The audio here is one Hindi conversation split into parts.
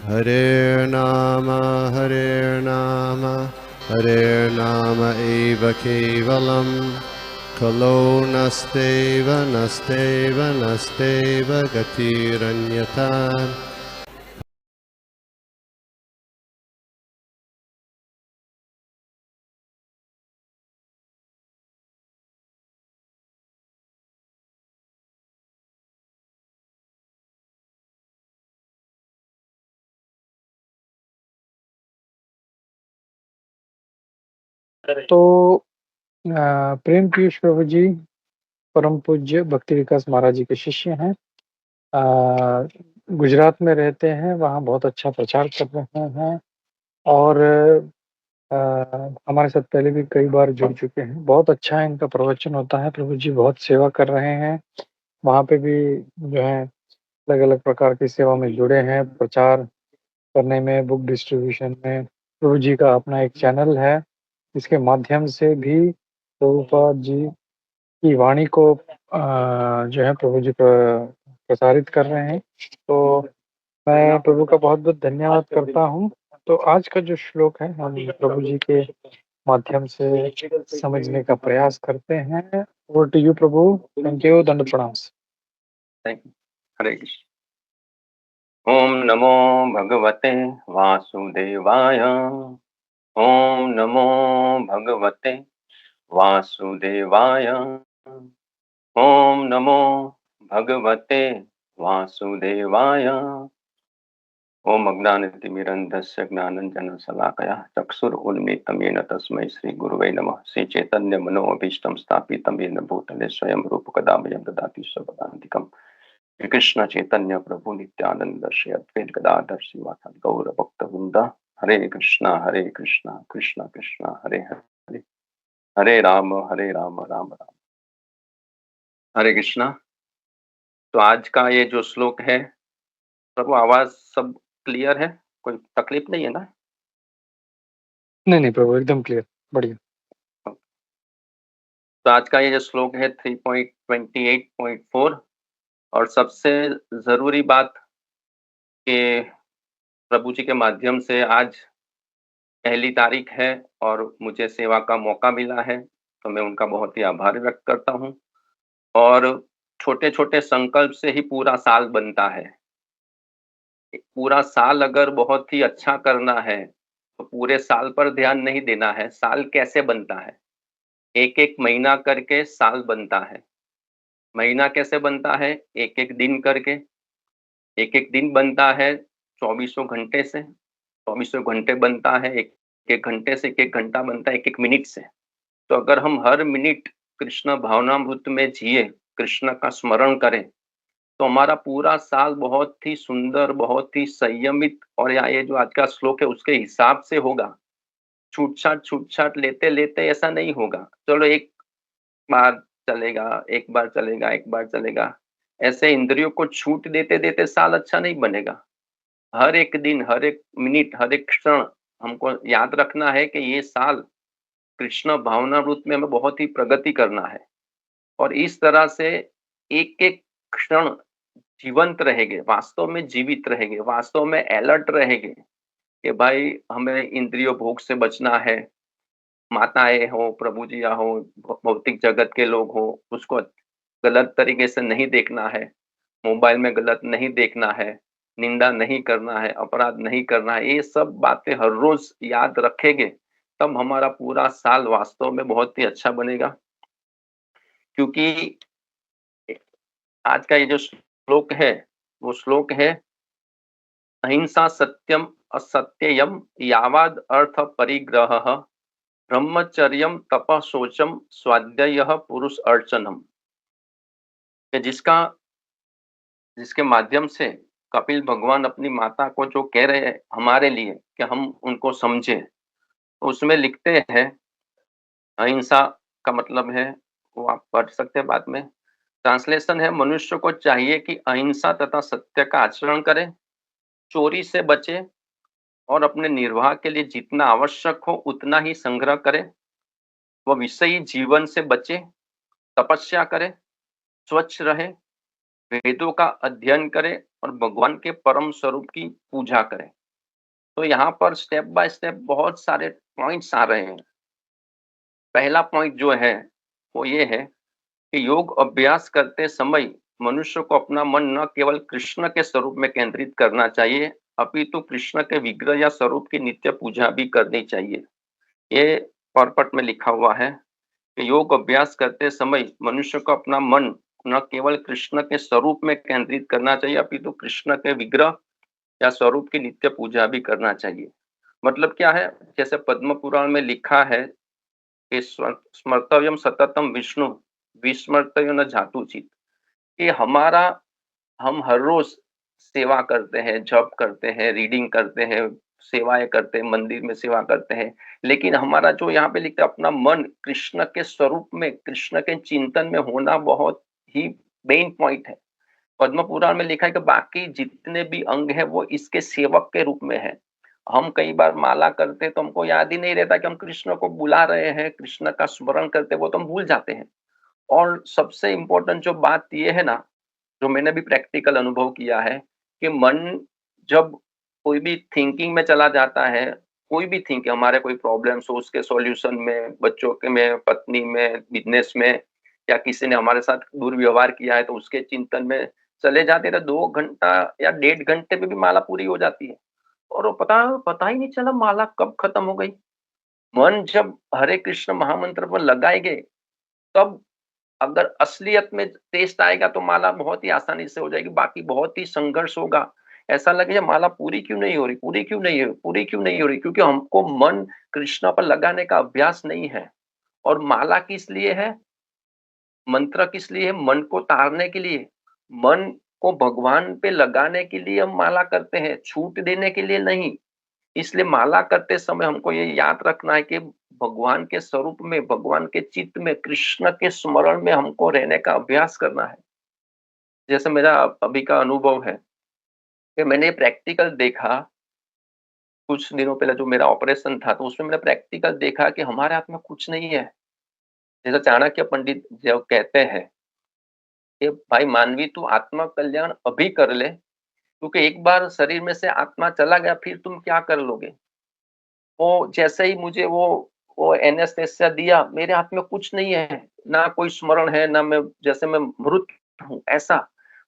Hare Nama, Hare Nama eva kevalam, Kalo nasteva, nasteva, nasteva gatiranyata. तो प्रेम पीयूष प्रभु जी परम पूज्य भक्ति विकास महाराज जी के शिष्य हैं। गुजरात में रहते हैं, वहाँ बहुत अच्छा प्रचार कर रहे हैं और हमारे साथ पहले भी कई बार जुड़ चुके हैं। बहुत अच्छा इनका प्रवचन होता है, प्रभु जी बहुत सेवा कर रहे हैं। वहाँ पे भी जो है अलग-अलग प्रकार की सेवा में जुड़े हैं, प्रचार करने में, बुक डिस्ट्रीब्यूशन में। प्रभु जी का अपना एक चैनल है, इसके माध्यम से भी प्रभुपाद जी की वाणी को जो है प्रभु जी प्रसारित कर रहे हैं। तो मैं प्रभु का बहुत-बहुत धन्यवाद करता हूँ। तो आज का जो श्लोक है हम प्रभु जी के माध्यम से समझने का प्रयास करते हैं। ओवर टू यू प्रभु। Thank you. दंड प्रणाम। Thank you. हरे कृष्ण। ओम नमो भगवते वासुदेवाय। ओम नमो भगवते वासुदेवाय। ओम नमो भगवते वासुदेवाय। ओम अज्ञानतिमिरन्धस्य ज्ञानञ्जनशलाकया चक्षुरुन्मीलितं येन तस्मै श्रीगुरुवे नमः। श्रीचैतन्य मनोभीष्टं स्थापितं येन भूतले स्वयं रूपकदा मह्यं ददाति स्वपदान्तिकम्। श्री कृष्ण चैतन्य प्रभु नित्यानंद श्री अद्वैत गदाधर श्रीवासादि गौर भक्तवृंद। हरे कृष्णा कृष्णा कृष्णा हरे हरे, हरे राम राम राम हरे कृष्णा। तो आज का ये जो श्लोक है, प्रभु आवाज सब क्लियर है? कोई तकलीफ नहीं है ना? नहीं प्रभु, एकदम क्लियर, बढ़िया। तो आज का ये जो श्लोक है 3.28.4, और सबसे जरूरी बात कि प्रभु जी के माध्यम से आज पहली तारीख है और मुझे सेवा का मौका मिला है, तो मैं उनका बहुत ही आभार व्यक्त करता हूँ। और छोटे-छोटे संकल्प से ही पूरा साल बनता है। पूरा साल अगर बहुत ही अच्छा करना है, तो पूरे साल पर ध्यान नहीं देना है, साल कैसे बनता है। एक-एक महीना करके साल बनता है। महीना कैसे बनता है? एक-एक दिन करके। एक-एक दिन बनता है 2400 घंटे से, 2400 घंटे बनता है, एक-एक घंटे से एक-एक घंटा बनता है एक-एक मिनट से। तो अगर हम हर मिनट कृष्ण भावनामृत में जिए, कृष्ण का स्मरण करें, तो हमारा पूरा साल बहुत ही सुंदर, बहुत ही संयमित, और या ये जो आज का श्लोक है उसके हिसाब से होगा। छूट-छाट लेते-लेते ऐसा नहीं होगा। चलो एक बार चलेगा, एक बार चलेगा, एक बार चलेगा। ऐसे इंद्रियों को छूट देते-देते साल अच्छा नहीं बनेगा। हर एक दिन, हर एक मिनट, हर एक क्षण हमको याद रखना है कि ये साल कृष्ण भावनामृत में हमें बहुत ही प्रगति करना है। और इस तरह से एक-एक क्षण जीवंत रहेंगे, वास्तव में जीवित रहेंगे, वास्तव में अलर्ट रहेंगे कि भाई हमें इंद्रियों भोग से बचना है। माताएँ हो, प्रभु जिया हो, भौतिक जगत के लोग हो, उसको गलत तरीके से नहीं देखना है, मोबाइल में गलत नहीं देखना है, निंदा नहीं करना है, अपराध नहीं करना है। ये सब बातें हर रोज याद रखेंगे, तब हमारा पूरा साल वास्तव में बहुत ही अच्छा बनेगा। क्योंकि आज का ये जो श्लोक है, वो श्लोक है अहिंसा सत्यम असत्ययम यावाद अर्थ परिग्रहः ब्रह्मचर्यम तपः शौचम स्वाध्यायः पुरुष अर्चनम। जिसके माध्यम से कपिल भगवान अपनी माता को जो कह रहे हैं हमारे लिए कि हम उनको समझे, तो उसमें लिखते हैं अहिंसा का मतलब है, वो आप पढ़ सकते हैं बाद में। ट्रांसलेशन है, मनुष्य को चाहिए कि अहिंसा तथा सत्य का आचरण करे, चोरी से बचे और अपने निर्वाह के लिए जितना आवश्यक हो उतना ही संग्रह करे। वह विषयी जीवन से बचे, तपस्या करे, स्वच्छ रहे, वेदों का अध्ययन करे और भगवान के परम स्वरूप की पूजा करें। तो यहाँ पर स्टेप बाय स्टेप बहुत सारे पॉइंट्स आ रहे हैं। पहला पॉइंट जो है, वो ये है कि योग अभ्यास करते समय मनुष्य को अपना मन न केवल कृष्ण के स्वरूप में केंद्रित करना चाहिए, अपितु कृष्ण के विग्रह या स्वरूप की नित्य पूजा भी करनी चाहिए। ये पर्पट में लिखा हुआ है कि योग अभ्यास करते समय मनुष्य को अपना मन न केवल कृष्ण के स्वरूप में केंद्रित करना चाहिए, अपितु कृष्ण के विग्रह या स्वरूप की नित्य पूजा भी करना चाहिए। मतलब क्या है? जैसे पद्म पुराण में लिखा है कि स्मर्तव्यम सततम विष्णु, विस्मर्तव्य न जातुचित। कि हम हर रोज सेवा करते हैं, जप करते हैं, रीडिंग करते हैं, सेवाएं करते हैं, मंदिर में सेवा करते हैं, लेकिन हमारा जो यहाँ पे लिखते हैं अपना मन कृष्ण के स्वरूप में, कृष्ण के चिंतन में होना बहुत ही मेन पॉइंट है। पद्म पुराण में लिखा है कि बाकी जितने भी अंग हैं वो इसके सेवक के रूप में है। हम कई बार माला करते तो हमको याद ही नहीं रहता कि हम कृष्ण को बुला रहे हैं, कृष्ण का स्मरण करते वो तो हम भूल जाते हैं। और सबसे इम्पोर्टेंट जो बात ये है ना, जो मैंने भी प्रैक्टिकल अनुभव किया है कि मन जब कोई भी थिंकिंग में चला जाता है, कोई भी थिंक हमारे कोई प्रॉब्लम्स हो उसके सॉल्यूशन में, बच्चों के में, पत्नी में, बिजनेस में, या किसी ने हमारे साथ दुर्व्यवहार किया है तो उसके चिंतन में चले जाते हैं, तो 2 घंटा या 1.5 घंटे में भी माला पूरी हो जाती है और वो पता ही नहीं चला माला कब खत्म हो गई। मन जब हरे कृष्ण महामंत्र पर लगाएँगे, तब अगर असलियत में टेस्ट आएगा तो माला बहुत ही आसानी से हो जाएगी, बाकी बहुत ही संघर्ष होगा। ऐसा लगेगा माला पूरी क्यों नहीं हो रही, पूरी क्यों नहीं हो रही, पूरी क्यों नहीं हो रही? क्योंकि हमको मन कृष्ण पर लगाने का अभ्यास नहीं है। और माला किस लिए है? मंत्र किस लिए है? मन को तारने के लिए। मन को भगवान पे लगाने के लिए हम माला करते हैं, छूट देने के लिए नहीं। इसलिए माला करते समय हमको ये याद रखना है कि भगवान के स्वरूप में, भगवान के चित्त में, कृष्ण के स्मरण में हमको रहने का अभ्यास करना है। जैसे मेरा अभी का अनुभव है कि मैंने प्रैक्टिकल देखा, कुछ दिनों पहले जो मेरा ऑपरेशन था, तो उसमें मैंने प्रैक्टिकल देखा कि हमारे हाथ में कुछ नहीं है। जैसे चाणक्य पंडित जो कहते हैं कि भाई मानवी तू आत्मा कल्याण अभी कर ले, क्योंकि एक बार शरीर में से आत्मा चला गया फिर तुम क्या कर लोगे? वो जैसे ही मुझे वो एनेस्थेसिया दिया, मेरे हाथ में कुछ नहीं है, ना कोई स्मरण है, ना मैं जैसे मैं मृत हूँ, ऐसा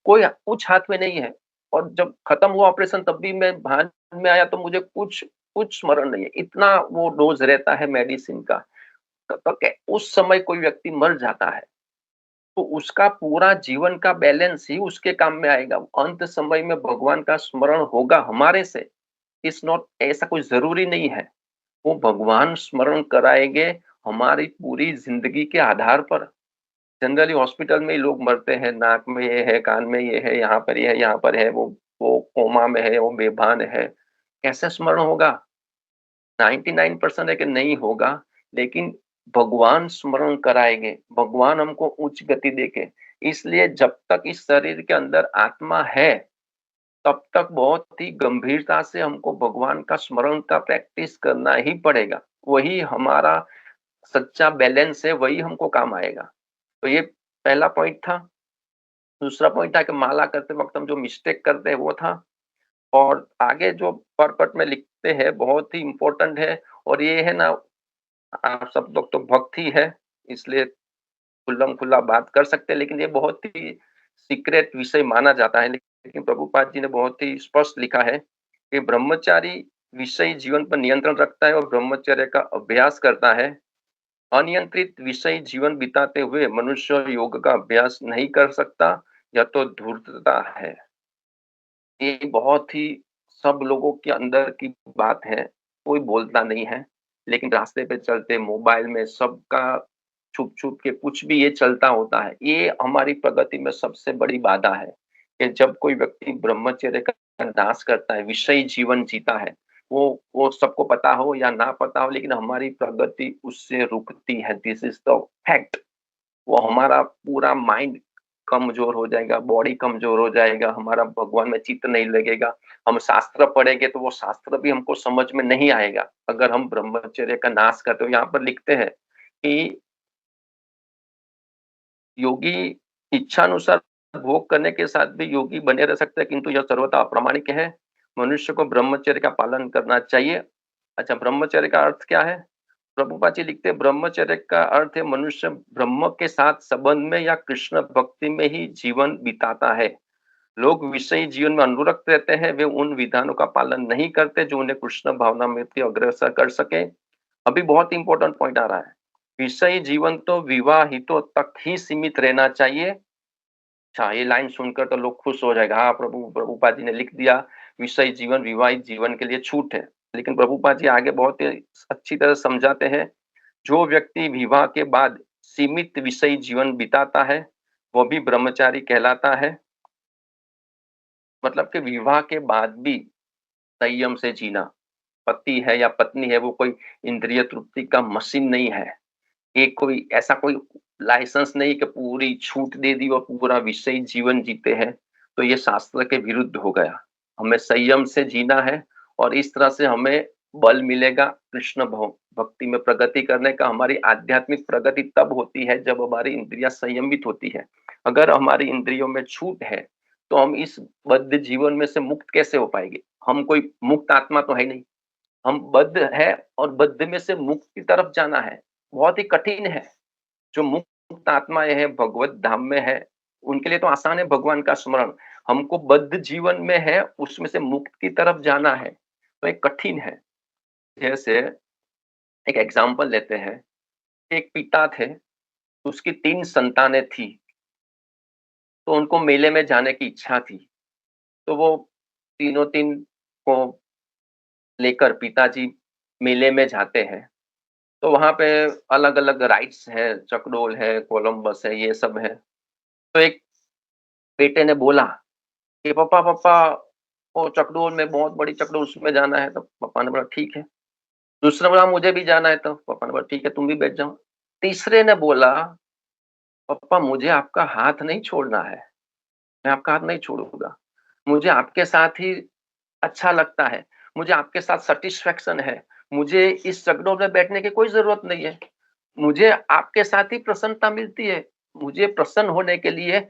कोई कुछ हाथ में नहीं है। और जब खत्म हुआ ऑपरेशन तब भी मैं भान में आया तो मुझे कुछ कुछ स्मरण नहीं है, इतना वो डोज रहता है मेडिसिन का। तो उस समय कोई व्यक्ति मर जाता है तो उसका पूरा जीवन का बैलेंस ही उसके काम में आएगा। अंत समय में भगवान का स्मरण होगा हमारे से, इट्स नॉट, ऐसा कोई जरूरी नहीं है। वो भगवान स्मरण कराएँगे हमारी पूरी ज़िंदगी के आधार पर। जनरली हॉस्पिटल में ही लोग मरते हैं, नाक में ये है, कान में ये है, यहाँ पर ये है, यहाँ पर है, वो कोमा में है, वो बेभान है। कैसे स्मरण होगा? 99% है कि नहीं होगा, लेकिन भगवान स्मरण कराएँगे, भगवान हमको उच्च गति देके। इसलिए जब तक इस शरीर के अंदर आत्मा है, तब तक बहुत ही गंभीरता से हमको भगवान का स्मरण का प्रैक्टिस करना ही पड़ेगा। वही हमारा सच्चा बैलेंस है, वही हमको काम आएगा। तो ये पहला पॉइंट था। दूसरा पॉइंट था कि माला करते वक़्त हम जो मिस्टेक करते हैं वो था। और आगे जो पर्पट में लिखते हैं बहुत ही इम्पोर्टेंट है। और ये है ना, आप सब लोग तो भक्त ही है, इसलिए खुल्लम-खुल्ला बात कर सकते हैं, लेकिन ये बहुत ही सीक्रेट विषय माना जाता है। लेकिन प्रभुपाद जी ने बहुत ही स्पष्ट लिखा है कि ब्रह्मचारी विषयी जीवन पर नियंत्रण रखता है और ब्रह्मचर्य का अभ्यास करता है। अनियंत्रित विषयी जीवन बिताते हुए मनुष्य योग का अभ्यास नहीं कर सकता, यह तो धूर्तता है। ये बहुत ही सब लोगों के अंदर की बात है, कोई बोलता नहीं है, लेकिन रास्ते पे चलते मोबाइल में सबका छुप-छुप के कुछ भी ये चलता होता है। ये हमारी प्रगति में सबसे बड़ी बाधा है कि जब कोई व्यक्ति ब्रह्मचर्य का नाश करता है, विषयी जीवन जीता है, वो सबको पता हो या ना पता हो, लेकिन हमारी प्रगति उससे रुकती है। This is the fact. वो हमारा पूरा माइंड कमज़ोर हो जाएगा, बॉडी कमज़ोर हो जाएगा, हमारा भगवान में चित्त नहीं लगेगा। हम शास्त्र पढ़ेंगे तो वो शास्त्र भी हमको समझ में नहीं आएगा, अगर हम ब्रह्मचर्य का नाश करते हो। यहाँ पर लिखते हैं कि योगी इच्छानुसार भोग करने के साथ भी योगी बने रह सकते हैं, किंतु यह सर्वथा अप्रामाणिक है। मनुष्य को ब्रह्मचर्य का पालन करना चाहिए। अच्छा, ब्रह्मचर्य का अर्थ क्या है? प्रभुपाद जी लिखते हैं, ब्रह्मचर्य का अर्थ है मनुष्य ब्रह्म के साथ संबंध में या कृष्ण भक्ति में ही जीवन बिताता है। लोग विषयी जीवन में अनुरक्त रहते हैं, वे उन विधानों का पालन नहीं करते जो उन्हें कृष्ण भावना में अग्रसर कर सके। अभी बहुत इंपॉर्टेंट पॉइंट आ रहा है। विषयी जीवन तो विवाहितों तक ही सीमित रहना चाहिए। अच्छा, ये लाइन सुनकर तो लोग खुश हो जाएगा। हाँ, प्रभुपाद जी ने लिख दिया, विषयी जीवन विवाहित जीवन के लिए छूट है। लेकिन प्रभुपाद जी आगे बहुत ही अच्छी तरह समझाते हैं, जो व्यक्ति विवाह के बाद सीमित विषयी जीवन बिताता है, वो भी ब्रह्मचारी कहलाता है। मतलब कि विवाह के बाद भी संयम से जीना। पति है या पत्नी है, वो कोई इंद्रिय तृप्ति का मशीन नहीं है। एक कोई ऐसा कोई लाइसेंस नहीं कि पूरी छूट दे दी और पूरा विषयी जीवन जीते हैं, तो ये शास्त्र के विरुद्ध हो गया। हमें संयम से जीना है और इस तरह से हमें बल मिलेगा कृष्ण भक्ति में प्रगति करने का। हमारी आध्यात्मिक प्रगति तब होती है जब हमारी इंद्रियां संयमित होती है। अगर हमारी इंद्रियों में छूट है, तो हम इस बद्ध जीवन में से मुक्त कैसे हो पाएंगे? हम कोई मुक्त आत्मा तो है नहीं। हम बद्ध है और बद्ध में से मुक्त की तरफ जाना है, बहुत ही कठिन है। जो मुक्त आत्माएं हैं, भगवत धाम में है, उनके लिए तो आसान है भगवान का स्मरण। हमको बद्ध जीवन में है, उसमें से मुक्त की तरफ जाना है, तो ये कठिन है। जैसे एक एग्जाम्पल लेते हैं, एक पिता थे, उसकी 3 संतानें थी, तो उनको मेले में जाने की इच्छा थी। तो वो तीनों 3 को लेकर पिताजी मेले में जाते हैं। तो वहाँ पे अलग-अलग राइड्स है, चकडोल है, कोलंबस है, ये सब है। तो एक बेटे ने बोला कि पापा पापा, वो चकडोल में बहुत बड़ी चकडोल, उसमें जाना है। तो पापा ने बोला ठीक है। दूसरा बोला मुझे भी जाना है। तो पापा ने बोला ठीक है, तुम भी बैठ जाओ। तीसरे ने बोला पापा मुझे आपका हाथ नहीं छोड़ना है, मैं आपका हाथ नहीं छोड़ूंगा। मुझे आपके साथ ही अच्छा लगता है, मुझे आपके साथ सैटिस्फैक्शन है। मुझे इस चकडोल में बैठने की कोई जरूरत नहीं है, मुझे आपके साथ ही प्रसन्नता मिलती है। मुझे प्रसन्न होने के लिए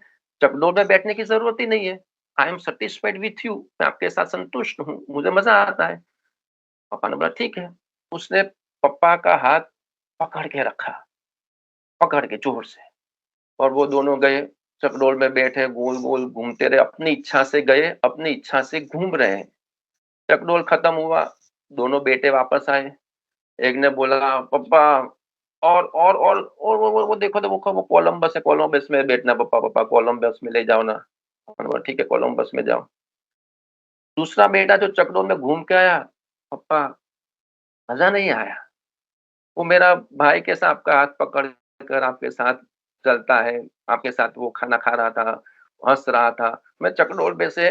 चकडोल में बैठने की जरूरत ही नहीं है। I am satisfied with you, मैं आपके साथ संतुष्ट हूँ, मुझे मजा आता है। पापा ने बोला ठीक है। उसने पापा का हाथ पकड़ के रखा, पकड़ के जोर से, और वो दोनों गए चकडोल में बैठे, गोल गोल घूमते रहे, अपनी इच्छा से गए, अपनी इच्छा से घूम रहे हैं। चकडोल खत्म हुआ, दोनों बेटे वापस आए। एक ने बोला पापा, और वो देखो तो वो कोलंबस है, कोलंबस में बैठना पापा, पापा कोलंबस में ले जाओ ना। मैंने बोला ठीक है, कोलंबस में जाओ। दूसरा बेटा जो चकडोल में घूम के आया, पापा मजा नहीं आया। वो मेरा भाई कैसा आपका हाथ पकड़ कर आपके साथ चलता है, आपके साथ वो खाना खा रहा था, हंस रहा था। मैं चकडोल में से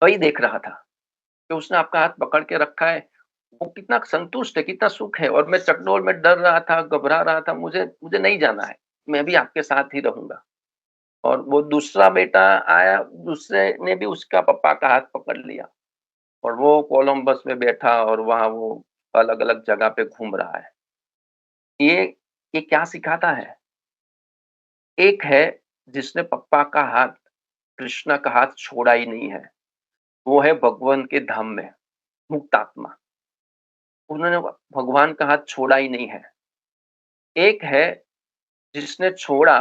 वही देख रहा था कि उसने आपका हाथ पकड़ के रखा है, वो कितना संतुष्ट है, कितना सुख है। और मैं चकडोल में डर रहा था, घबरा रहा था, मुझे मुझे नहीं जाना है, मैं भी आपके साथ ही रहूंगा। और वो दूसरा बेटा आया, दूसरे ने भी उसका पापा का हाथ पकड़ लिया और वो कोलंबस में बैठा और वहां वो अलग अलग जगह पे घूम रहा है। ये ये क्या सिखाता है? एक है जिसने पापा का हाथ, कृष्णा का हाथ छोड़ा ही नहीं है, वो है भगवान के धाम में मुक्त आत्मा। उन्होंने भगवान का हाथ छोड़ा ही नहीं है। एक है जिसने छोड़ा,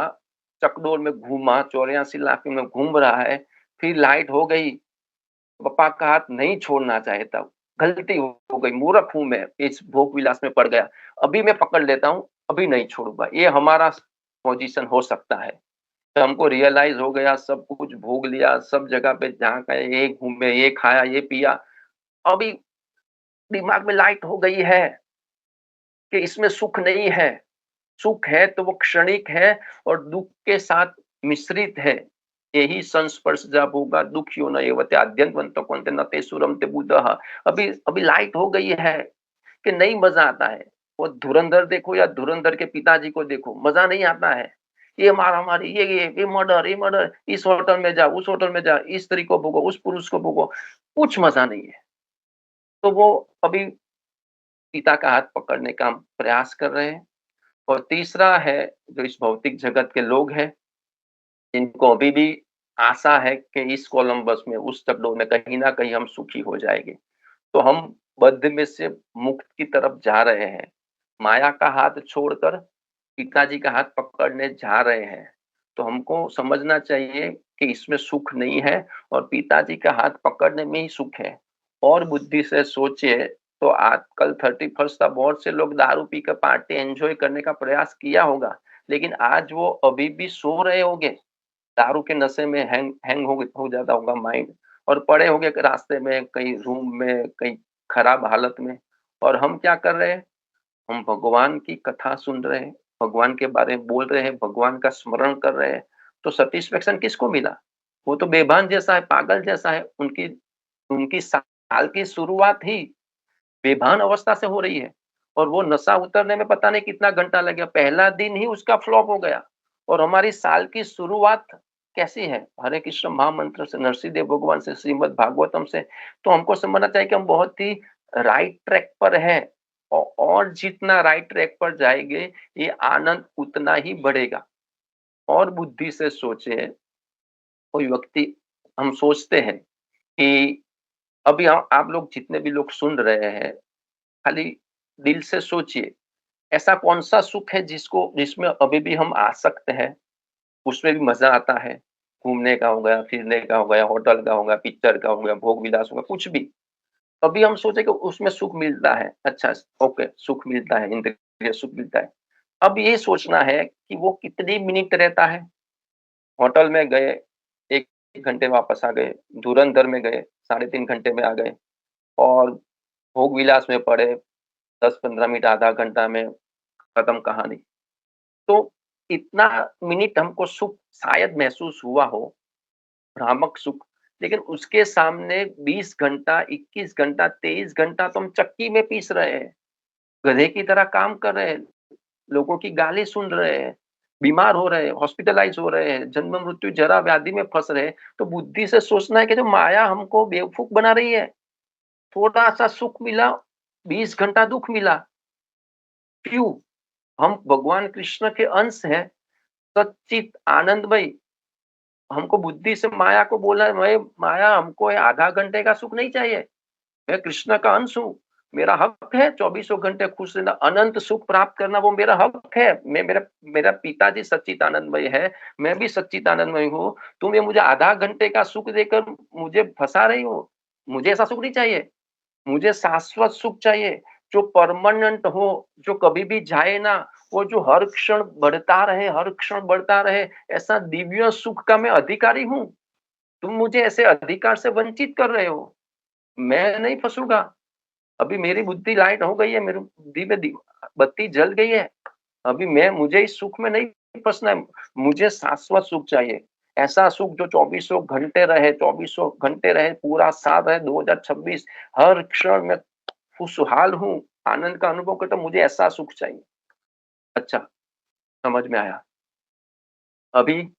चकडोल में घूमा, 84 इलाके में घूम रहा है, फिर लाइट हो गई, पापा का हाथ नहीं छोड़ना चाहता। गलती हो गई, मूर्ख हूँ मैं, इस भोग विलास में पड़ गया, अभी मैं पकड़ लेता हूँ, अभी नहीं छोड़ूंगा। ये हमारा पोजीशन हो सकता है। तो हमको रियलाइज हो गया, सब कुछ भोग लिया, सब जगह पे जहाँ का ये घूमे, ये खाया, ये पिया, अभी दिमाग में लाइट हो गई है कि इसमें सुख नहीं है। सुख है तो वो क्षणिक है और दुख के साथ मिश्रित है। यही संस्पर्श जब होगा दुखियो न एवते आद्यंतवंतो कौनते न ते सुरमते बुधः। अभी अभी लाइट हो गई है कि नहीं मजा आता है। वो धुरंधर देखो या धुरंधर के पिताजी को देखो, मजा नहीं आता है। ये मारामारी, ये मर्डर, ये मर्डर, इस होटल में जा, उस होटल में जा, इस स्त्री को भोगो, उस पुरुष को भोगो, कुछ मजा नहीं है। तो वो अभी पिता का हाथ पकड़ने का प्रयास कर रहे हैं। और तीसरा है जो इस भौतिक जगत के लोग हैं, जिनको अभी भी आशा है कि इस कोलंबस में, उस चकडोर में कहीं न कहीं हम सुखी हो जाएँगे। तो हम बद्ध में से मुक्त की तरफ जा रहे हैं। माया का हाथ छोड़कर पिताजी का हाथ पकड़ने जा रहे हैं। तो हमको समझना चाहिए कि इसमें सुख नहीं है और पिताजी का हाथ पकड़ने में ही सुख है। और बुद्धि से सोचिए तो आजकल 31st था, बहुत से लोग दारू पीकर पार्टी एन्जॉय करने का प्रयास किया होगा, लेकिन आज वो अभी भी सो रहे होंगे। दारू के नशे में हैंग हैंग हो जाता होगा माइंड और पड़े होंगे रास्ते में, कहीं रूम में, कहीं खराब हालत में। और हम क्या कर रहे हैं? हम भगवान की कथा सुन रहे हैं, भगवान के बारे में बोल रहे हैं, भगवान का स्मरण कर रहे हैं, तो सैटिस्फैक्शन किसको मिला? वो तो बेभान जैसा है, पागल जैसा है। उनकी उनकी साल की शुरुआत ही बेभान अवस्था से हो रही है और वो नशा उतरने में पता नहीं कितना घंटा लग गया। पहला दिन ही उसका फ्लॉप हो गया और हमारी साल की शुरुआत कैसी है? हरे कृष्ण महामंत्र से, नरसिंहदेव भगवान से, श्रीमद् भागवतम से। तो हमको समझना चाहिए कि हम बहुत ही राइट ट्रैक पर हैं और जितना राइट ट्रैक पर जाएँगे, ये आनंद उतना ही बढ़ेगा। और बुद्धि से सोचें, कोई व्यक्ति, हम सोचते हैं कि अभी आप लोग जितने भी लोग सुन रहे हैं, खाली दिल से सोचिए, ऐसा कौन-सा सुख है जिसमें अभी भी हम आ सकते हैं, उसमें भी मज़ा आता है? घूमने का हो गया, फिरने का हो गया, होटल का हो गया, पिक्चर का हो गया, भोग-विलास हो गया, कुछ भी। कभी हम सोचे कि उसमें सुख मिलता है, अच्छा ओके, सुख मिलता है, इंद्रिय सुख मिलता है। अब ये सोचना है कि वो कितनी मिनट रहता है? होटल में गए, 1 घंटे वापस आ गए, धुरंधर में गए, साढ़े 3 घंटे में आ गए और भोग-विलास में पड़े, 10-15 मिनट, आधा घंटा में खत्म कहानी। तो इतना मिनट हमको सुख शायद महसूस हुआ हो, भ्रामक सुख, लेकिन उसके सामने 20 घंटा, 21 घंटा, 23 घंटा तो हम चक्की में पीस रहे हैं, गधे की तरह काम कर रहे हैं, लोगों की गाली सुन रहे हैं, बीमार हो रहे हैं, हॉस्पिटलाइज़ हो रहे हैं, जन्म-मृत्यु, जरा-व्याधि में फँस रहे हैं। तो बुद्धि से सोचना है कि जो माया हमको बेवकूफ़ बना रही है, थोड़ा-सा सुख मिला, 20 घंटा दुःख मिला। क्यों? हम भगवान कृष्ण के अंश हैं, सच्चित आनंदमयी। हमको बुद्धि से माया को बोला है, मैं माया, हमको ये आधा घंटे का सुख नहीं चाहिए। मैं कृष्ण का अंश हूँ, मेरा हक है चौबीसों घंटे खुश रहना, अनंत सुख प्राप्त करना वो मेरा हक है। मैं मेरा मेरा पिताजी सच्चिदानंदमय है, मैं भी सच्चिदानंदमय हूँ। तुम ये मुझे आधा घंटे का सुख देकर मुझे फँसा रही हो। मुझे ऐसा सुख नहीं चाहिए, मुझे शाश्वत सुख चाहिए, जो परमानेंट हो, जो कभी भी जाए ना, वो जो हर क्षण बढ़ता रहे, हर क्षण बढ़ता रहे, ऐसा दिव्य सुख का मैं अधिकारी हूँ। तुम मुझे ऐसे अधिकार से वंचित कर रहे हो। मैं नहीं फँसूँगा। अभी मेरी बुद्धि लाइट हो गई है, मेरी बुद्धि में दी बत्ती जल गई है। अभी मुझे इस सुख में नहीं फँसना है, मुझे शाश्वत सुख चाहिए। ऐसा सुख जो चौबीसों घंटे रहे, पूरा साल रहे, 2026 हर क्षण मैं खुशहाल हूँ, आनंद का अनुभव करता हूँ, मुझे ऐसा सुख चाहिए। अच्छा, समझ में आया। अभी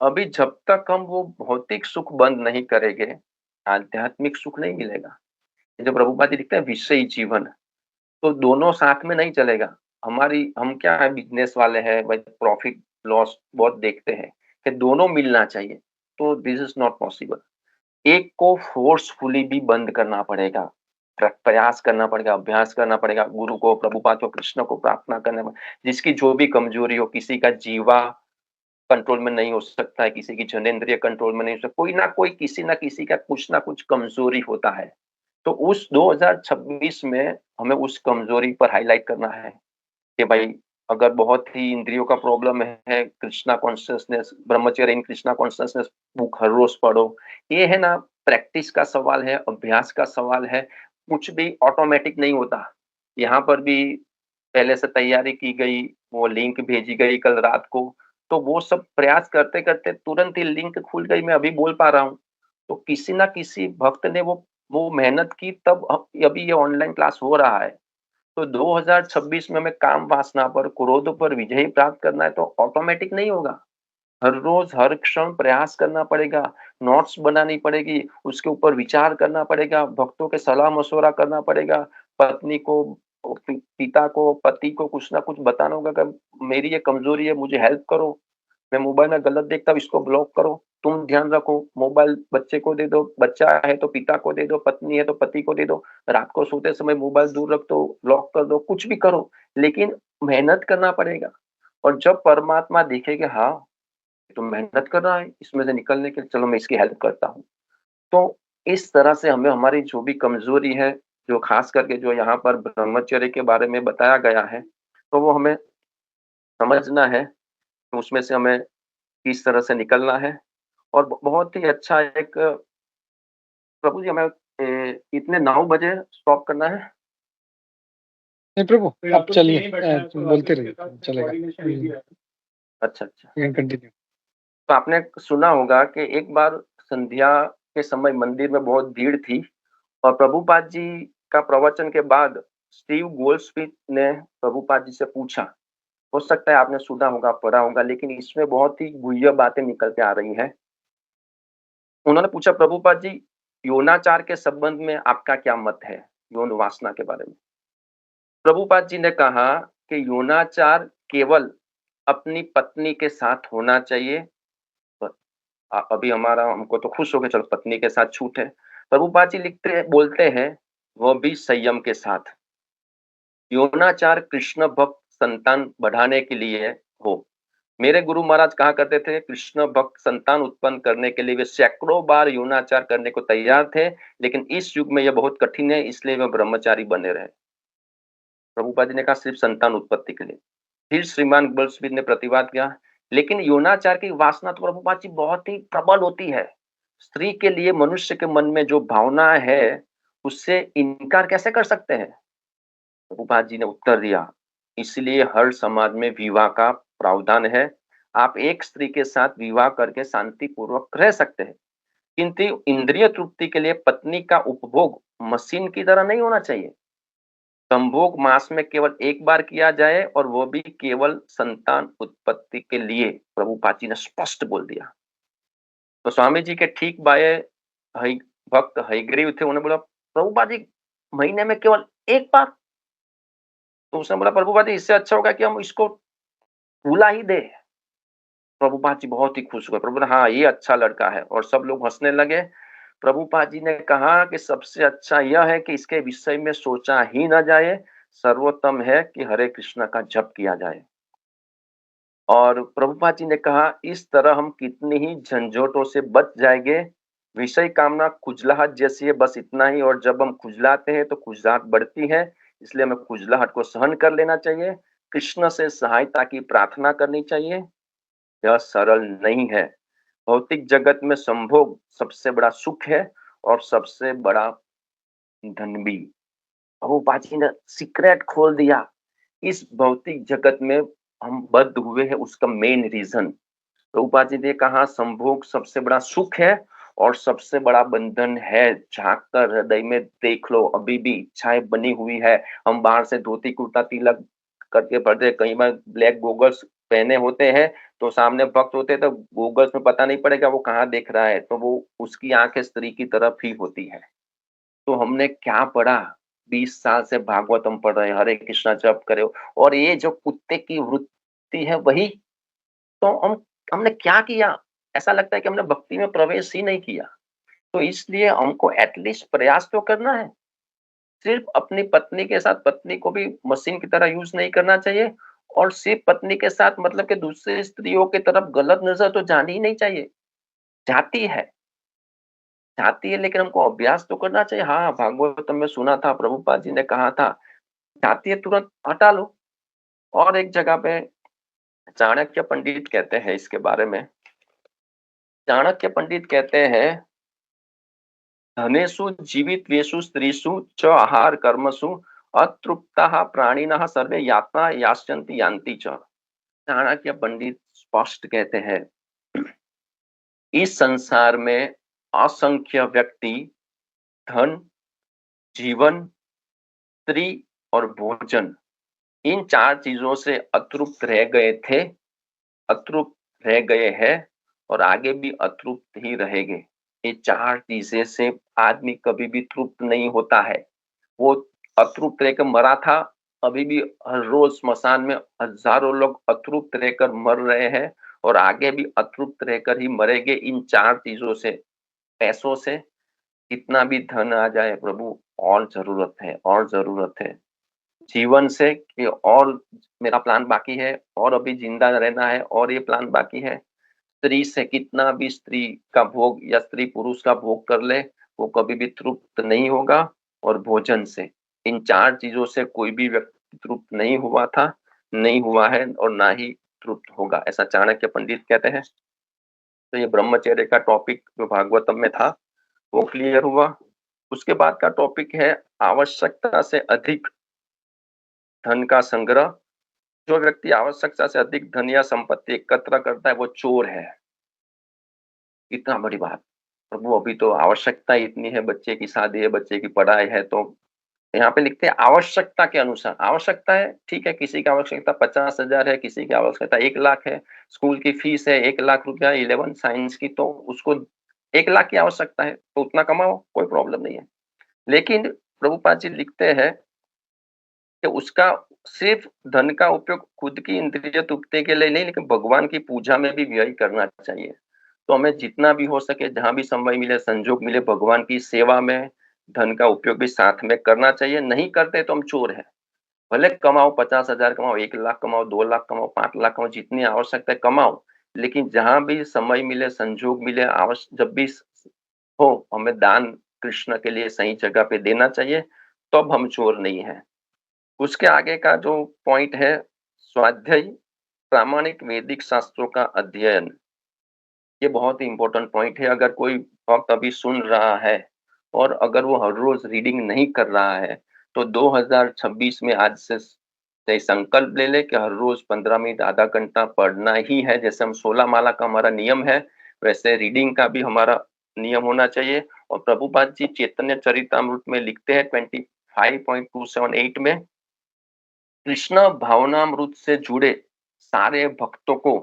अभी जब तक हम वो भौतिक सुख बंद नहीं करेंगे, आध्यात्मिक सुख नहीं मिलेगा। जब प्रभुपाद जी लिखते हैं विषयी जीवन, तो दोनों साथ में नहीं चलेगा। हम क्या है, बिज़नेस वाले हैं, भाई प्रॉफ़िट लॉस बहुत देखते हैं कि दोनों मिलना चाहिए, तो दिस इज़ नॉट पॉसिबल। एक को फ़ोर्सफुली भी बंद करना पड़ेगा, प्रयास करना पड़ेगा, अभ्यास करना पड़ेगा, गुरु को, प्रभुपाद को, कृष्ण को प्रार्थना करना जिसकी जो भी कमज़ोरी हो, किसी का जीवा कंट्रोल में नहीं हो सकता है, किसी की जनेंद्रिय कंट्रोल में नहीं हो सकता, कोई ना कोई, किसी ना किसी का कुछ ना कुछ कमज़ोरी होता है। तो उस 2026 में हमें उस कमज़ोरी पर हाइलाइट करना है कि भाई, अगर बहुत ही इंद्रियों का प्रॉब्लम है, कृष्णा कॉन्शियसनेस, ब्रह्मचर्य इन कृष्णा कॉन्शियसनेस बुक हर रोज़ पढ़ो। ये है ना, प्रैक्टिस का सवाल है, अभ्यास का सवाल है, कुछ भी ऑटोमैटिक नहीं होता। यहाँ पर भी पहले से तैयारी की गई, वो लिंक भेजी गई कल रात को, तो वो सब प्रयास करते-करते तुरंत ही लिंक खुल गई, मैं अभी बोल पा रहा हूँ। तो किसी ना किसी भक्त ने वो मेहनत की, तब अभी ये ऑनलाइन क्लास हो रहा है। तो 2026 में हमें काम वासना पर, क्रोध पर विजय प्राप्त करना है, तो ऑटोमैटिक नहीं होगा। हर रोज़, हर क्षण प्रयास करना पड़ेगा, नोट्स बनानी पड़ेगी, उसके ऊपर विचार करना पड़ेगा, भक्तों के सलाह-मशवरा करना पड़ेगा, पत्नी को, पिता को, पति को कुछ ना कुछ बताना होगा कि मेरी ये कमज़ोरी है, मुझे हेल्प करो। मैं मोबाइल में गलत देखता हूँ, इसको ब्लॉक करो, तुम ध्यान रखो, मोबाइल बच्चे को दे दो, बच्चा है तो पिता को दे दो, पत्नी है तो पति को दे दो, रात को सोते समय मोबाइल दूर रख दो, ब्लॉक कर दो, कुछ भी करो, लेकिन मेहनत करना पड़ेगा। और जब परमात्मा देखेगा हाँ, तो मेहनत कर रहा है, इसमें से निकलने के लिए चलो मैं इसकी हेल्प करता हूँ। तो इस तरह से हमें हमारी जो भी कमज़ोरी है, जो ख़ास करके जो यहाँ पर ब्रह्मचर्य के बारे में बताया गया है, तो वो हमें समझना है, तो उसमें से हमें किस तरह से निकलना है। और बहुत ही अच्छा एक प्रभु जी हमें इतने 9 बजे स्टॉप करना है? नहीं प्रभु, आप चलिए बोलते रहिए, चलेगा। अच्छा, अच्छा। You can continue. तो आपने सुना होगा कि एक बार संध्या के समय मंदिर में बहुत भीड़ थी और प्रभुपाद जी का प्रवचन के बाद स्टीव गोल्डस्मिथ ने प्रभुपाद जी से पूछा, हो सकता है आपने सुना होगा, पढ़ा होगा, लेकिन इसमें बहुत ही गुह्य बातें निकल के आ रही हैं। उन्होंने पूछा, प्रभुपाद जी, यौनाचार के संबंध में आपका क्या मत है? यौन वासना के बारे में। प्रभुपाद जी ने कहा कि यौनाचार केवल अपनी पत्नी के साथ होना चाहिए। अभी हमारा हमको तो खुश हो गए, चलो पत्नी के साथ छूट है। प्रभुपाद जी बोलते हैं, वो भी संयम के साथ। यौनाचार कृष्ण भक्त संतान बढ़ाने के लिए हो। मेरे गुरु महाराज कहा करते थे, कृष्ण भक्त संतान उत्पन्न करने के लिए वे सैकड़ों बार यौनाचार करने को तैयार थे, लेकिन इस युग में यह बहुत कठिन है, इसलिए वे ब्रह्मचारी बने रहे। प्रभुपाद जी ने कहा सिर्फ संतान उत्पत्ति के लिए। फिर श्रीमान गोल्डस्मिथ ने प्रतिवाद किया, लेकिन यौनाचार की वासना तो प्रभुपाद जी बहुत ही प्रबल होती है। स्त्री के लिए मनुष्य के मन में जो भावना है, उससे इनकार कैसे कर सकते हैं? प्रभुपाद जी ने उत्तर दिया, इसलिए हर समाज में विवाह का प्रावधान है। आप एक स्त्री के साथ विवाह करके शांतिपूर्वक रह सकते हैं, किंतु इंद्रिय तृप्ति के लिए पत्नी का उपभोग मशीन की तरह नहीं होना चाहिए। संभोग मास में केवल एक बार किया जाए और वो भी केवल संतान उत्पत्ति के लिए, प्रभुपाद जी ने स्पष्ट बोल दिया। तो स्वामी जी के ठीक बाएं हई भक्त हयग्रीव थे, उन्होंने बोला, प्रभुपाद जी महीने में केवल एक बार? तो उसने बोला, प्रभुपाद जी इससे अच्छा होगा कि हम इसको भूला ही दे। प्रभुपाद जी बहुत ही खुश हुए, प्रभु ने हाँ ये अच्छा लड़का है, और सब लोग हंसने लगे। प्रभुपाद जी ने कहा कि सबसे अच्छा यह है कि इसके विषय में सोचा ही ना जाए, सर्वोत्तम है कि हरे कृष्ण का जप किया जाए। और प्रभुपाद जी ने कहा, इस तरह हम कितनी ही झंझोटों से बच जाएंगे। विषय कामना खुजलाहट जैसी है, बस इतना ही। और जब हम खुजलाते हैं तो खुजलाहट बढ़ती है, इसलिए हमें खुजलाहट को सहन कर लेना चाहिए। कृष्ण से सहायता की प्रार्थना करनी चाहिए। यह सरल नहीं है। भौतिक जगत में संभोग सबसे बड़ा सुख है और सबसे बड़ा धन भी। प्रभुपाद जी ने सीक्रेट खोल दिया। इस भौतिक जगत में हम बद्ध हुए हैं, उसका मेन रीजन प्रभुपाद जी ने कहा, संभोग सबसे बड़ा सुख है और सबसे बड़ा बंधन है। झांक कर हृदय में देख लो, अभी भी इच्छाएं बनी हुई है। हम बाहर से धोती कुर्ता तिलक करके पढ़ते, कई बार ब्लैक गॉगल्स पहने होते हैं, तो सामने भक्त होते हैं तो गॉगल्स में पता नहीं पड़ेगा वो कहाँ देख रहा है, तो वो उसकी आंखें स्त्री की तरफ ही होती है। तो हमने क्या पढ़ा? 20 साल से भागवत हम पढ़ रहे हैं, हरे कृष्णा जप करे, और ये जो कुत्ते की वृत्ति है वही। तो हमने क्या किया? ऐसा लगता है कि हमने भक्ति में प्रवेश ही नहीं किया। तो इसलिए हमको एटलीस्ट प्रयास तो करना है। सिर्फ अपनी पत्नी के साथ, पत्नी को भी मशीन की तरह यूज नहीं करना चाहिए, और सिर्फ पत्नी के साथ मतलब कि दूसरी स्त्रियों की तरफ गलत नजर तो जानी ही नहीं चाहिए। जाती है, जाती है, लेकिन हमको अभ्यास तो करना चाहिए। हाँ, भागवतम में सुना था, प्रभुपाद जी ने कहा था, जाती है तुरंत हटा लो। और एक जगह पे चाणक्य पंडित कहते हैं इसके बारे में, चाणक्य पंडित कहते हैं, धनेषु जीवित्वेषु स्त्रीषु च आहार कर्मसु अतृप्ताः प्राणिनः सर्वे यातना यास्यन्ति यान्ति च। चाणक्य पंडित स्पष्ट कहते हैं, इस संसार में असंख्य व्यक्ति धन, जीवन, स्त्री और भोजन, इन 4 चीजों से अतृप्त रह गए थे, अतृप्त रह गए हैं, और आगे भी अतृप्त ही रहेंगे। ये 4 चीजें से आदमी कभी भी तृप्त नहीं होता है। वो अतृप्त रहकर मरा था, अभी भी हर रोज स्मशान में हजारों लोग अतृप्त रहकर मर रहे हैं, और आगे भी अतृप्त रहकर ही मरेंगे इन 4 चीजों से। पैसों से, कितना भी धन आ जाए प्रभु, और जरूरत है, और जरूरत है। जीवन से कि और मेरा प्लान बाकी है, और अभी जिंदा रहना है, और ये प्लान बाकी है। स्त्री से, कितना भी स्त्री का भोग या स्त्री पुरुष का भोग कर ले, वो कभी भी तृप्त नहीं होगा। और भोजन से, इन 4 चीजों से कोई भी व्यक्ति तृप्त नहीं हुआ था, नहीं हुआ है, और ना ही तृप्त होगा, ऐसा चाणक्य पंडित कहते हैं। तो ये ब्रह्मचर्य का टॉपिक जो भागवतम में था वो क्लियर हुआ। उसके बाद का टॉपिक है आवश्यकता से अधिक धन का संग्रह। जो व्यक्ति आवश्यकता से अधिक धन या संपत्ति एकत्र करता है वो चोर है। इतना बड़ी बात प्रभु, अभी तो आवश्यकता इतनी है, बच्चे की शादी है, बच्चे की पढ़ाई है, तो यहाँ पे लिखते हैं आवश्यकता के अनुसार। आवश्यकता है, ठीक है, किसी की आवश्यकता 50,000 है, किसी की आवश्यकता 1,00,000 है, स्कूल की फीस है 1,00,000 रुपया 11 साइंस की, तो उसको 1,00,000 की आवश्यकता है तो उतना कमाओ, कोई प्रॉब्लम नहीं है। लेकिन प्रभुपाद जी लिखते हैं कि उसका सिर्फ धन का उपयोग खुद की इंद्रिय तृप्ति के लिए नहीं, लेकिन भगवान की पूजा में भी व्यय करना चाहिए। तो हमें जितना भी हो सके, जहां भी समय मिले, संजोग मिले, भगवान की सेवा में धन का उपयोग भी साथ में करना चाहिए। नहीं करते तो हम चोर हैं। भले कमाओ, 50,000 कमाओ, 1,00,000 कमाओ, 2,00,000 कमाओ, 5,00,000 कमाओ, जितनी आवश्यकता है कमाओ, लेकिन जहां भी समय मिले, संजोग मिले, जब भी हो, हमें दान कृष्ण के लिए सही जगह पे देना चाहिए, तब हम चोर नहीं है। उसके आगे का जो पॉइंट है, स्वाध्याय, प्रामाणिक वैदिक शास्त्रों का अध्ययन। ये बहुत ही इंपॉर्टेंट पॉइंट है। अगर कोई भक्त अभी सुन रहा है और अगर वो हर रोज रीडिंग नहीं कर रहा है, तो 2026 में आज से संकल्प ले ले कि हर रोज 15 मिनट आधा घंटा पढ़ना ही है। जैसे हम 16 माला का हमारा नियम है, वैसे रीडिंग का भी हमारा नियम होना चाहिए। और प्रभुपाद जी चैतन्य चरितामृत में लिखते हैं 25.278 में, कृष्ण भावनामृत से जुड़े सारे भक्तों को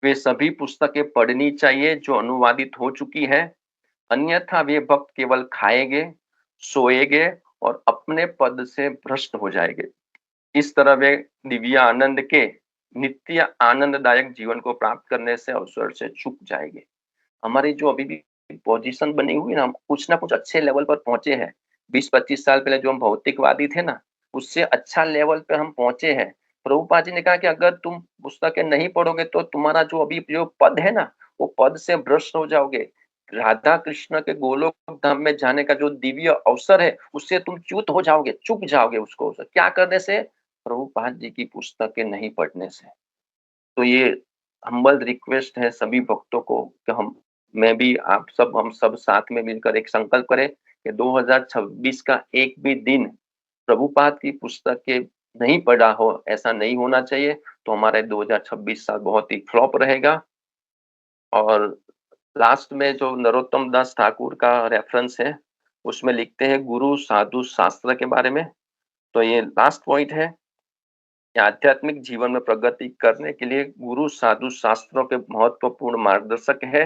वे सभी पुस्तकें पढ़नी चाहिए जो अनुवादित हो चुकी है, अन्यथा वे भक्त केवल खाएंगे, सोएंगे और अपने पद से भ्रष्ट हो जाएंगे। इस तरह वे दिव्य आनंद के, नित्य आनंददायक जीवन को प्राप्त करने से अवसर से चूक जाएंगे। हमारी जो अभी भी पोजीशन बनी हुई है ना, हम कुछ ना कुछ अच्छे लेवल पर पहुंचे हैं। 20-25 साल पहले जो हम भौतिकवादी थे ना, उससे अच्छा लेवल पे हम पहुंचे हैं। प्रभुपाद जी ने कहा कि अगर तुम पुस्तकें नहीं पढ़ोगे तो तुम्हारा जो अभी जो पद है ना, वो पद से भ्रष्ट हो जाओगे। राधा कृष्ण के गोलोक धाम में जाने का जो दिव्य अवसर है, उससे तुम च्युत हो जाओगे, चूक जाओगे उसको। क्या करने से? प्रभुपाद जी की पुस्तकें नहीं पढ़ने से। तो ये हम्बल रिक्वेस्ट है सभी भक्तों को कि मैं भी, आप सब, हम सब साथ में मिलकर एक संकल्प करें कि 2026 का एक भी दिन प्रभुपाद की पुस्तक के नहीं पढ़ा हो, ऐसा नहीं होना चाहिए। तो हमारे 2026 साल बहुत ही फ्लॉप रहेगा। और लास्ट में जो नरोत्तम दास ठाकुर का रेफरेंस है, उसमें लिखते हैं गुरु साधु शास्त्र के बारे में। तो ये लास्ट पॉइंट है कि आध्यात्मिक जीवन में प्रगति करने के लिए गुरु साधु शास्त्रों के महत्वपूर्ण मार्गदर्शक है।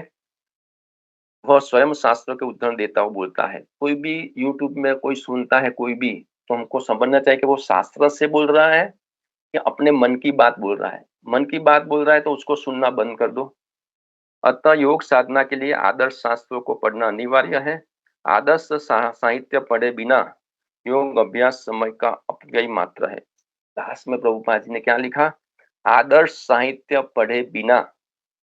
वह स्वयं शास्त्रों के उदाहरण देता हुआ बोलता है। कोई भी यूट्यूब में कोई सुनता है कोई भी, तो हमको समझना चाहिए कि वो शास्त्र से बोल रहा है या अपने मन की बात बोल रहा है। मन की बात बोल रहा है तो उसको सुनना बंद कर दो। अतः योग साधना के लिए आदर्श शास्त्रों को पढ़ना अनिवार्य है। आदर्श साहित्य पढ़े बिना योग अभ्यास समय का अपव्यय मात्र है। लास्ट में प्रभुपाद जी ने क्या लिखा? आदर्श साहित्य पढ़े बिना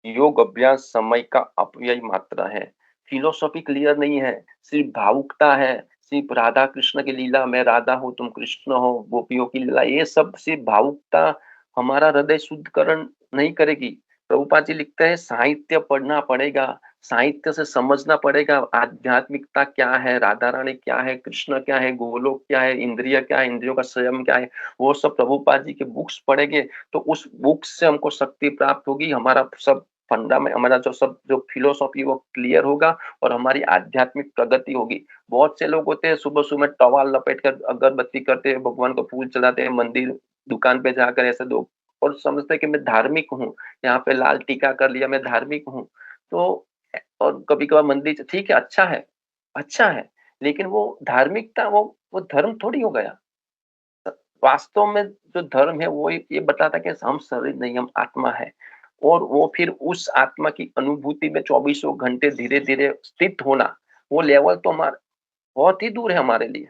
योग अभ्यास समय का अपव्यय मात्र है। फिलोसॉफी क्लियर नहीं है, सिर्फ भावुकता है, सिर्फ राधा कृष्ण की लीला, मैं राधा हूँ तुम कृष्ण हो, गोपियों की लीला, ये सब सिर्फ भावुकता हमारा हृदय शुद्धकरण नहीं करेगी। प्रभुपाद जी लिखते हैं साहित्य पढ़ना पड़ेगा, साहित्य से समझना पड़ेगा आध्यात्मिकता क्या है, राधा रानी क्या है, कृष्ण क्या है, गोलोक क्या है, इंद्रिय क्या है, इंद्रियों का संयम क्या है, वो सब प्रभुपाद जी के बुक्स पढ़ेंगे तो उस बुक्स से हमको शक्ति प्राप्त होगी। हमारा सब फंडा में, हमारा जो सब जो फिलोसॉफी वो क्लियर होगा और हमारी आध्यात्मिक प्रगति होगी। बहुत से लोग होते हैं सुबह सुबह टॉवल लपेट कर अगरबत्ती करते हैं, भगवान को फूल चलाते हैं, मंदिर दुकान पे जाकर ऐसे दो, और समझते हैं कि मैं धार्मिक हूँ, यहाँ पे लाल टीका कर लिया, मैं धार्मिक हूँ। तो और कभी कभार मंदिर, ठीक है, अच्छा है, अच्छा है, लेकिन वो धार्मिकता, वो धर्म थोड़ी हो गया। वास्तव में जो धर्म है वो ये बताता है कि हम शरीर नहीं, हम आत्मा है। और वो फिर उस आत्मा की अनुभूति में चौबीसों घंटे धीरे-धीरे स्थित होना, वो लेवल तो हमारा बहुत ही दूर है हमारे लिए।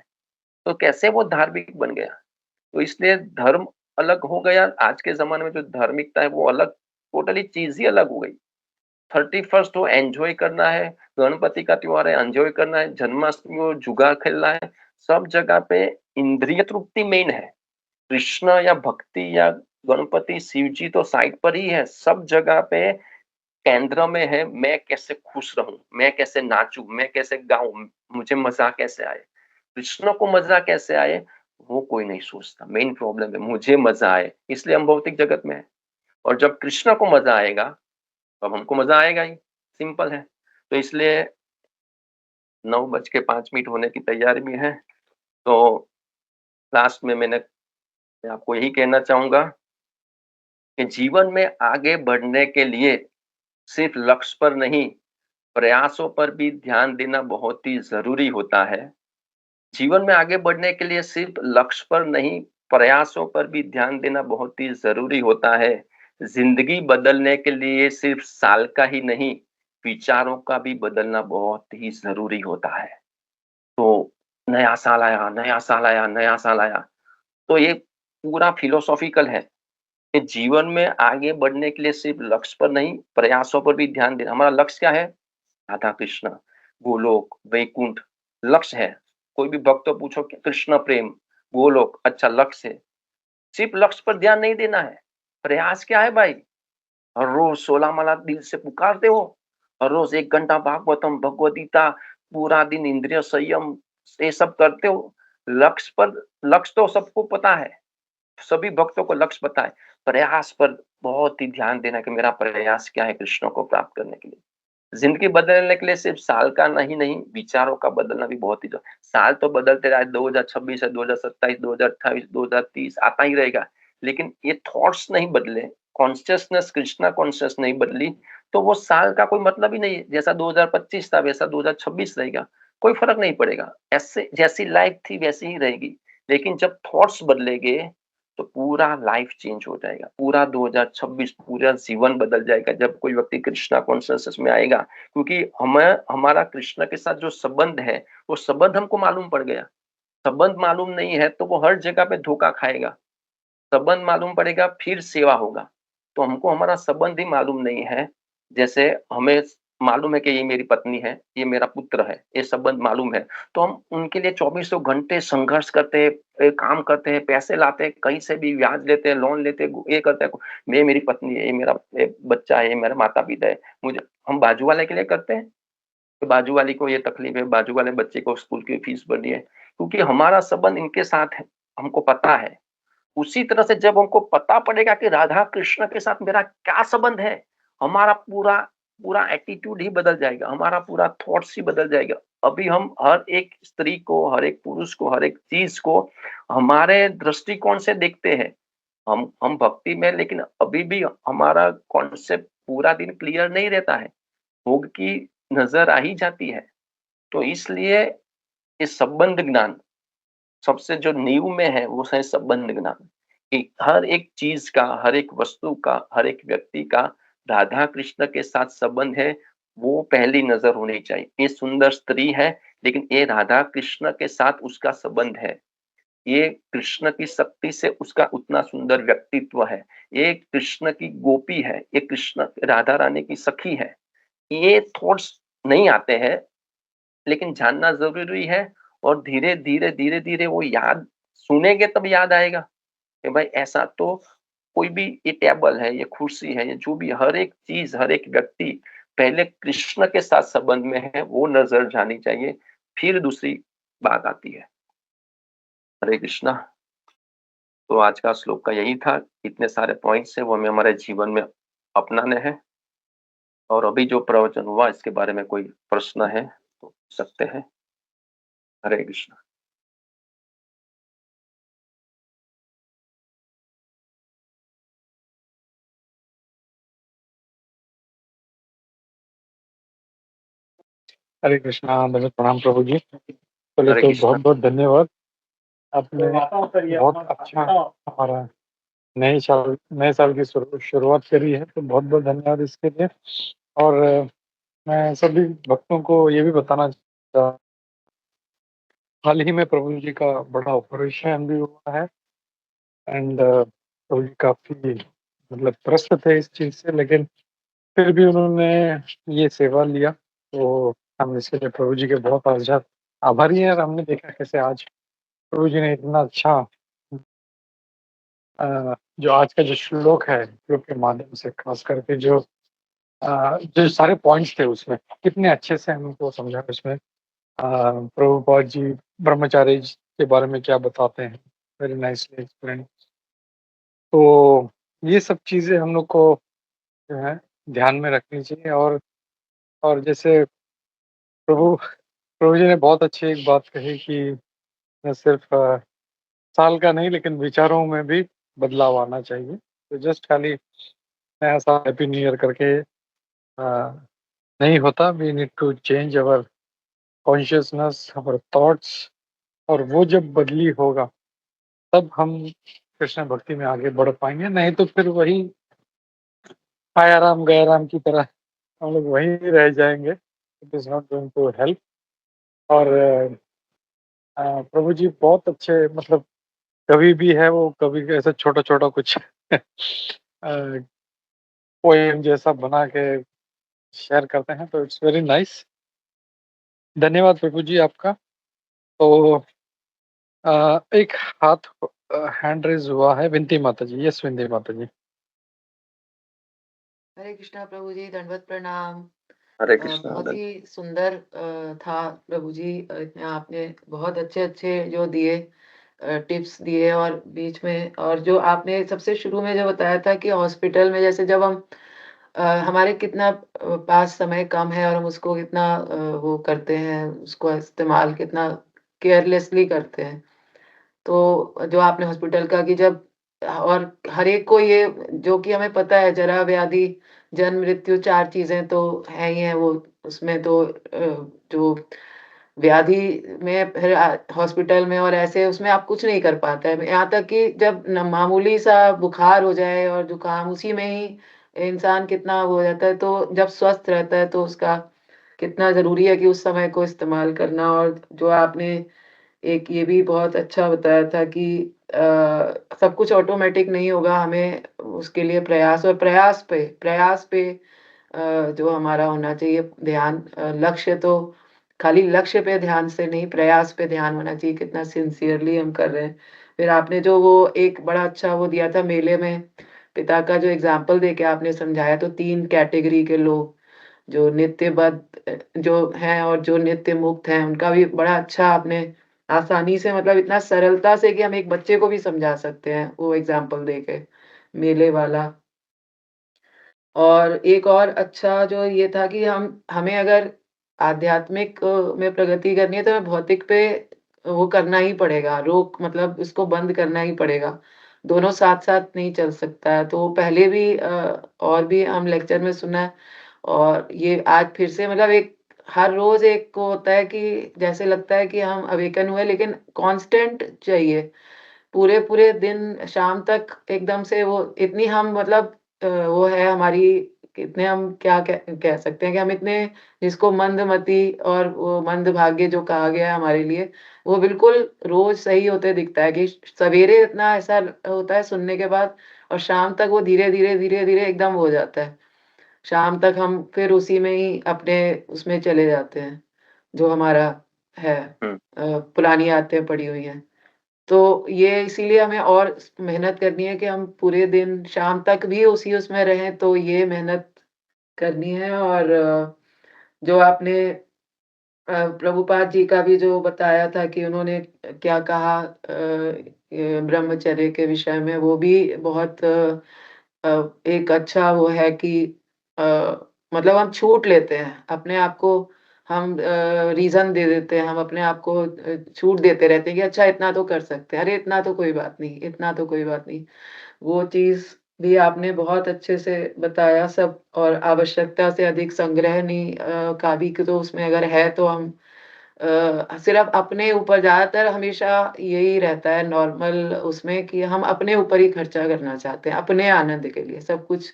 तो कैसे वो धार्मिक बन गया? तो इसलिए धर्म अलग हो गया, आज के ज़माने में जो धार्मिकता है वो अलग, टोटली चीज़ ही अलग हो गई। 31st को एन्जॉय करना है, गणपति का त्योहार है एन्जॉय करना है, जन्माष्टमी को जुगार खेलना है, सब जगह पे इंद्रिय तृप्ति मेन है। कृष्ण या भक्ति या गणपति, शिव जी तो साइड पर ही है, सब जगह पे केंद्र में है, मैं कैसे खुश रहूँ, मैं कैसे नाचूँ, मैं कैसे गाऊँ, मुझे मज़ा कैसे आए। कृष्ण को मज़ा कैसे आए, वो कोई नहीं सोचता। मेन प्रॉब्लम है मुझे मज़ा आए, इसलिए हम भौतिक जगत में हैं। और जब कृष्ण को मज़ा आएगा, तब हमको मज़ा आएगा ही, सिंपल है। तो इसलिए 9:05 होने की तैयारी में है, तो लास्ट में मैं आपको यही कहना चाहूँगा कि जीवन में आगे बढ़ने के लिए सिर्फ लक्ष्य पर नहीं, प्रयासों पर भी ध्यान देना बहुत ही ज़रूरी होता है। जीवन में आगे बढ़ने के लिए सिर्फ लक्ष्य पर नहीं, प्रयासों पर भी ध्यान देना बहुत ही ज़रूरी होता है। ज़िंदगी बदलने के लिए सिर्फ साल का ही नहीं, विचारों का भी बदलना बहुत ही ज़रूरी होता है। तो नया साल आया, नया साल आया, नया साल आया, तो ये पूरा फिलोसॉफ़िकल है कि जीवन में आगे बढ़ने के लिए सिर्फ लक्ष्य पर नहीं, प्रयासों पर भी ध्यान देना। हमारा लक्ष्य क्या है? राधा कृष्ण, गोलोक, वैकुंठ लक्ष्य है। कोई भी भक्त को पूछो कि कृष्ण प्रेम, गोलोक अच्छा लक्ष्य है। सिर्फ लक्ष्य पर ध्यान नहीं देना है। प्रयास क्या है भाई? हर रोज 16 माला दिल से पुकारते हो, हर रोज 1 घंटा भागवतम, भगवद गीता, पूरा दिन इंद्रिय संयम, ये सब करते हो। लक्ष्य तो सबको पता है, सभी भक्तों को लक्ष्य पता है। प्रयास पर बहुत ही ध्यान देना कि मेरा प्रयास क्या है कृष्ण को प्राप्त करने के लिए। ज़िंदगी बदलने के लिए सिर्फ साल का नहीं, विचारों का बदलना भी बहुत ही साल तो बदलते रहा, 2026 है, 2027, 2028, 2030 आता ही रहेगा। लेकिन ये थॉट्स नहीं बदले, कॉन्शियसनेस कृष्णा कॉन्शियस नहीं बदली, तो वो साल का कोई मतलब ही नहीं है। जैसा 2025 था वैसा 2026 रहेगा, कोई फ़र्क नहीं पड़ेगा। ऐसे जैसी लाइफ़ थी वैसी ही रहेगी। लेकिन जब थॉट्स बदलेंगे तो पूरा लाइफ चेंज हो जाएगा। पूरा 2026 पूरा जीवन बदल जाएगा जब कोई व्यक्ति कृष्णा कॉन्शियसनेस में आएगा। क्योंकि हमें हमारा कृष्ण के साथ जो संबंध है, वो संबंध हमको मालूम पड़ गया। संबंध मालूम नहीं है तो वो हर जगह पे धोखा खाएगा। संबंध मालूम पड़ेगा फिर सेवा होगा। तो हमको हमारा संबंध ही मालूम नहीं है। जैसे हमें मालूम है कि ये मेरी पत्नी है, ये मेरा पुत्र है, ये संबंध मालूम है। तो हम उनके लिए चौबीसों घंटे संघर्ष करते हैं, काम करते हैं, पैसे लाते हैं, कहीं से भी ब्याज लेते हैं, लोन लेते हैं, ये करते हैं। ये मेरी पत्नी है, ये मेरा बच्चा है, ये मेरा माता-पिता है। मुझे हम बाजू वाले के लिए करते हैं, कि बाजू वाली को ये तकलीफ है, बाजू वाले बच्चे को स्कूल की फीस भरनी है, क्योंकि हमारा संबंध इनके साथ है, हमको पता है। उसी तरह से जब हमको पता पड़ेगा कि राधा कृष्ण के साथ मेरा क्या संबंध है, हमारा पूरा पूरा एटीट्यूड ही बदल जाएगा, हमारा पूरा थॉट्स ही बदल जाएगा। अभी हम हर एक स्त्री को, हर एक पुरुष को, हर एक चीज़ को हमारे दृष्टिकोण से देखते हैं। हम भक्ति में, लेकिन अभी भी हमारा कॉन्सेप्ट पूरा दिन क्लियर नहीं रहता है, भोग की नज़र आ ही जाती है। तो इसलिए ये संबंध ज्ञान सबसे जो नींव में है वो है संबंध ज्ञान, कि हर एक चीज का, हर एक वस्तु का, हर एक व्यक्ति का राधा कृष्ण के साथ संबंध है, वो पहली नजर होनी चाहिए। ये सुंदर स्त्री है, लेकिन ये राधा कृष्ण के साथ उसका संबंध है। ये कृष्ण की शक्ति से उसका उतना सुंदर व्यक्तित्व है। ये कृष्ण की गोपी है, ये कृष्ण राधा रानी की सखी है। ये थॉट्स नहीं आते हैं, लेकिन जानना ज़रूरी है। और धीरे-धीरे, धीरे-धीरे वो याद सुनेंगे तब याद आएगा कि भाई ऐसा तो कोई भी, ये टेबल है, ये कुर्सी है, ये जो भी हर एक चीज़, हर एक व्यक्ति पहले कृष्ण के साथ संबंध में है, वो नज़र जानी चाहिए, फिर दूसरी बात आती है। हरे कृष्णा। तो आज का श्लोक का यही था, इतने सारे पॉइंट्स हैं वो हमें हमारे जीवन में अपनाने हैं। और अभी जो प्रवचन हुआ इसके बारे में कोई प्रश्न है तो पूछ सकते हैं। हरे कृष्णा। हरे कृष्णा, दंडवत प्रणाम प्रभु जी। पहले हरे तो कृष्णा। बहुत-बहुत धन्यवाद। आपने बहुत अच्छा हमारा नए साल की शुरुआत करी है, तो बहुत-बहुत धन्यवाद इसके लिए। और मैं सभी भक्तों को ये भी बताना चाह हाल ही में प्रभु जी का बड़ा ऑपरेशन भी हुआ है एंड प्रभु जी काफ़ी मतलब त्रस्त थे इस चीज़ से, लेकिन फिर भी उन्होंने ये सेवा लिया, तो हम इसके लिए प्रभु जी के बहुत आभारी हैं। और हमने देखा कैसे आज प्रभु जी ने इतना अच्छा जो आज का जो श्लोक है, श्लोक के माध्यम से खास करके जो सारे पॉइंट्स थे उसमें, कितने अच्छे से हमको समझा उसमें। प्रभुपाद जी ब्रह्मचारी जी के बारे में क्या बताते हैं, वेरी नाइसली एक्सप्लेन्ड। तो ये सब चीज़ें हम लोग को जो है ध्यान में रखनी चाहिए। और जैसे प्रभु प्रभु जी ने बहुत अच्छी एक बात कही कि न सिर्फ साल का नहीं, लेकिन विचारों में भी बदलाव आना चाहिए। तो जस्ट खाली नया साल हैप्पी न्यू ईयर करके नहीं होता। We need to change our consciousness, our thoughts. और वो जब बदली होगा, तब हम कृष्ण भक्ति में आगे बढ़ पाएँगे, नहीं तो फिर वही आया राम गया राम की तरह हम लोग वहीं रह जाएँगे। It is not going to help. और प्रभु जी बहुत अच्छे, मतलब कभी भी है वो, कभी ऐसा छोटा-छोटा कुछ पोएम जैसा बना के शेयर करते हैं, तो इट्स वेरी नाइस। धन्यवाद प्रभु जी आपका। तो एक हाथ हैंड रेज़ हुआ है, विनती माता जी। यस, विनती माता जी। हरे कृष्णा प्रभु जी, दंडवत प्रणाम। हरे कृष्णा बहुत ही सुंदर था प्रभु जी। इतने आपने बहुत अच्छे-अच्छे जो दिए टिप्स दिए, और बीच में और जो आपने सबसे शुरू में जो बताया था कि हॉस्पिटल में जैसे जब हम हमारे कितना पास समय कम है और हम उसको कितना वो करते हैं, उसको इस्तेमाल कितना केयरलेसली करते हैं। तो जो आपने हॉस्पिटल का कि जब और हर एक को ये जो कि हमें पता है, जरा व्याधि जन्म मृत्यु 4 चीज़ें तो हैं ही हैं, वो उसमें तो जो व्याधि में फिर हॉस्पिटल में और ऐसे उसमें आप कुछ नहीं कर पाता है। यहाँ तक कि जब न मामूली सा बुखार हो जाए और जुकाम, उसी में ही इंसान कितना वो हो जाता है, तो जब स्वस्थ रहता है तो उसका कितना ज़रूरी है कि उस समय को इस्तेमाल करना। और जो आपने एक ये भी बहुत अच्छा बताया था कि सब कुछ ऑटोमैटिक नहीं होगा, हमें उसके लिए प्रयास पे जो हमारा होना चाहिए ध्यान। लक्ष्य तो खाली लक्ष्य पे ध्यान से नहीं, प्रयास पे ध्यान होना चाहिए, कितना सिंसियरली हम कर रहे हैं। फिर आपने जो वो एक बड़ा अच्छा वो दिया था मेले में, पिता का जो एग्ज़ाम्पल देके आपने समझाया, तो 3 कैटेगरी के लोग, जो जो हैं और जो नित्य मुक्त हैं, उनका भी बड़ा अच्छा आपने आसानी से, मतलब इतना सरलता से कि हम एक बच्चे को भी समझा सकते हैं, वो एग्ज़ाम्पल देके, मेले वाला। और एक और अच्छा जो ये था कि हमें अगर आध्यात्मिक में प्रगति करनी है, तो हमें भौतिक पे वो करना ही पड़ेगा, रोक मतलब इसको बंद करना ही पड़ेगा। दोनों साथ-साथ नहीं चल सकता है। तो पहले भी और भी हम लेक्चर में सुना है, और ये आज फिर से, मतलब एक हर रोज़ एक को होता है कि जैसे लगता है कि हम अवेकन हुए, लेकिन कांस्टेंट चाहिए। पूरे-पूरे दिन शाम तक एकदम से वो इतनी हम, मतलब वो है हमारी, कितने हम क्या कह सकते हैं कि हम इतने, जिसको मंदमति और वो मंदभाग्य जो कहा गया है हमारे लिए, वो बिल्कुल रोज़ सही होते दिखता है कि सवेरे इतना ऐसा होता है सुनने के बाद, और शाम तक वो धीरे-धीरे, धीरे-धीरे एकदम हो जाता है। शाम तक हम फिर उसी में ही अपने उसमें चले जाते हैं, जो हमारा है हुँ। पुरानी आदतें पड़ी हुई हैं। तो ये इसीलिए हमें और मेहनत करनी है कि हम पूरे दिन शाम तक भी उसी उसमें रहें, तो ये मेहनत करनी है। और जो आपने प्रभुपाद जी का भी जो बताया था कि उन्होंने क्या कहा ये ब्रह्मचर्य के विषय में, वो भी बहुत एक अच्छा वो है कि अ, मतलब हम छूट लेते हैं अपने आप को, हम रीज़न दे देते हैं, हम अपने आप को छूट देते रहते हैं कि अच्छा इतना तो कर सकते हैं, अरे इतना तो कोई बात नहीं, इतना तो कोई बात नहीं। वो चीज़ भी आपने बहुत अच्छे से बताया सब। और आवश्यकता से अधिक संग्रह नहीं का भी, कि तो उसमें अगर है तो हम सिर्फ़ अपने ऊपर ज़्यादातर हमेशा यही रहता है नॉर्मल उसमें कि हम अपने ऊपर ही खर्चा करना चाहते हैं, अपने आनंद के लिए, सब कुछ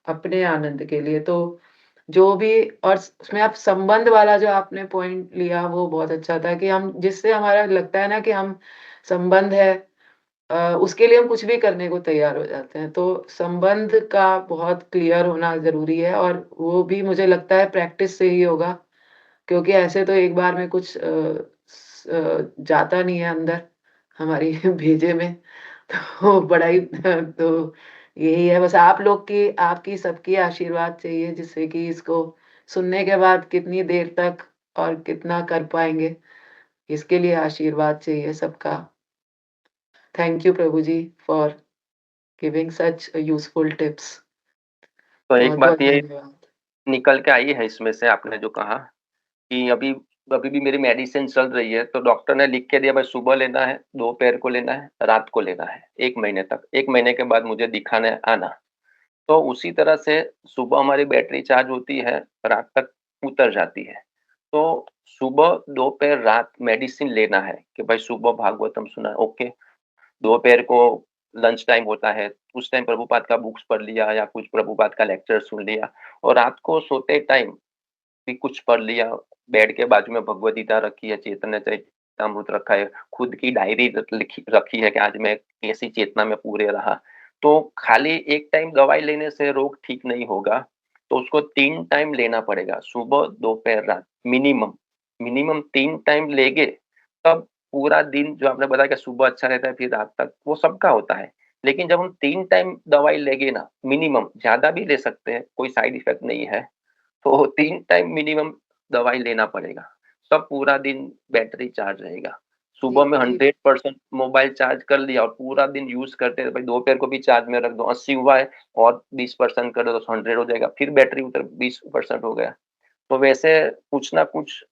अपने आनंद के लिए। तो जो भी और उसमें आप संबंध वाला जो आपने पॉइंट लिया वो बहुत अच्छा था कि हम जिससे हमारा लगता है ना कि हम संबंध है उसके लिए हम कुछ भी करने को तैयार हो जाते हैं। तो संबंध का बहुत क्लियर होना ज़रूरी है और वो भी मुझे लगता है प्रैक्टिस से ही होगा, क्योंकि ऐसे तो एक बार में कुछ जाता नहीं है अंदर हमारी भेजे में। तो बड़ा ही तो यही है बस आप लोग की आपकी सबकी आशीर्वाद चाहिए जिससे कि इसको सुनने के बाद कितनी देर तक और कितना कर पाएँगे, इसके लिए आशीर्वाद चाहिए सबका। Thank you Prabhu ji for giving such useful tips. तो एक बहुत-बहुत बात ये धन्यवाद। निकल के आई है इसमें से आपने जो कहा कि अभी अभी भी मेरी मेडिसिन चल रही है, तो डॉक्टर ने लिख के दिया भाई सुबह लेना है, दोपहर को लेना है, रात को लेना है, 1 महीने तक। 1 महीने के बाद मुझे दिखाने आना। तो उसी तरह से सुबह हमारी बैटरी चार्ज होती है, रात तक उतर जाती है। तो सुबह, दोपहर, रात मेडिसिन लेना है कि भाई सुबह भागवतम सुना, ओके। दोपहर को लंच टाइम होता है, उस टाइम प्रभुपाद का बुक्स पढ़ लिया या कुछ प्रभुपाद का लेक्चर सुन लिया और रात को सोते टाइम भी कुछ पढ़ लिया। बेड के बाजू में भगवद गीता रखी है, चैतन्य चरितामृत रखा है, खुद की डायरी लिखी रखी है कि आज मैं कैसी चेतना में पूरे रहा। तो खाली एक टाइम दवाई लेने से रोग ठीक नहीं होगा, तो उसको 3 टाइम लेना पड़ेगा, सुबह, दोपहर, रात मिनिमम। मिनिमम 3 टाइम लेंगे, तब पूरा दिन जो आपने बताया कि सुबह अच्छा रहता है, फिर रात तक, वो सबका होता है। लेकिन जब हम 3 टाइम दवाई लेंगे ना मिनिमम, ज़्यादा भी ले सकते हैं, कोई साइड इफ़ेक्ट नहीं है। तो 3 टाइम मिनिमम दवाई लेना पड़ेगा, तब पूरा दिन बैटरी चार्ज रहेगा। जी, सुबह में जी। 100% मोबाइल चार्ज कर लिया और पूरा दिन यूज़ करते रहे, भाई दोपहर को भी चार्ज में रख दो, 80 हुआ है और 20% कर दो तो 100 हो जाएगा, फिर बैटरी उतर 20% हो गया। तो वैसे कुछ ना कुछ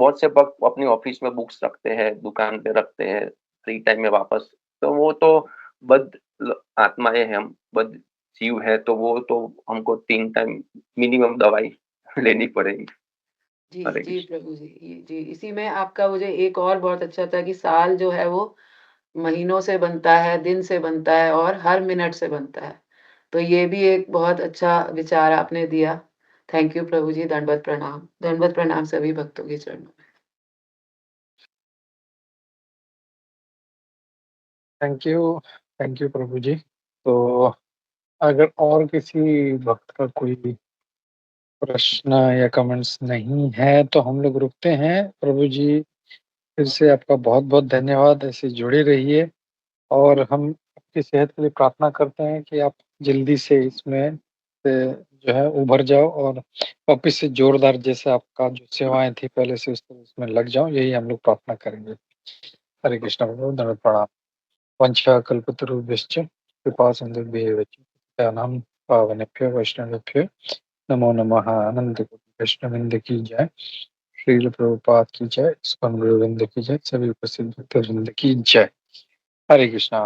बहुत से वक़्त अपनी ऑफ़िस में बुक्स रखते हैं, दुकान पे रखते हैं, फ्री टाइम में वापस, तो वो तो बद ल आत्माएँ हैं हम, बद जीव है, तो वो तो हमको 3 टाइम मिनिमम दवाई लेनी पड़ेगी। जी, हरे जी कृष्ण। प्रभु जी। जी, इसी में आपका मुझे एक और बहुत अच्छा था कि साल जो है वो महीनों से बनता है, दिन से बनता है और हर मिनट से बनता है। तो ये भी एक बहुत अच्छा विचार आपने दिया। थैंक यू प्रभु जी, दंडवत प्रणाम। दंडवत प्रणाम सभी भक्तों के चरणों में। थैंक यू प्रभु जी। तो अगर और किसी भक्त का कोई प्रश्न या कमेंट्स नहीं है, तो हम लोग रुकते हैं। प्रभु जी, फिर से आपका बहुत-बहुत धन्यवाद, ऐसे जुड़े रहिए और हम आपकी सेहत के लिए प्रार्थना करते हैं कि आप जल्दी से इसमें से जो है उभर जाओ और वापिस से जोरदार जैसे आपका जो सेवाएँ थी पहले से उस तरह उसमें लग जाओ, यही हम लोग प्रार्थना करेंगे। हरे कृष्ण प्रभु, दंडवत प्रणाम। वंशाकल्पतरुभ्यश्च कृपा सिन्धुभ्येव च पतितानां पावनेभ्यो वैष्णवेभ्यो नमो नमः। आनंद वैष्णववृंद की जय, श्रील प्रभुपाद की जय, इस्कॉन गुरुवृंद की जय, सभी उपस्थित भक्तवृंद की जय। हरे कृष्णा।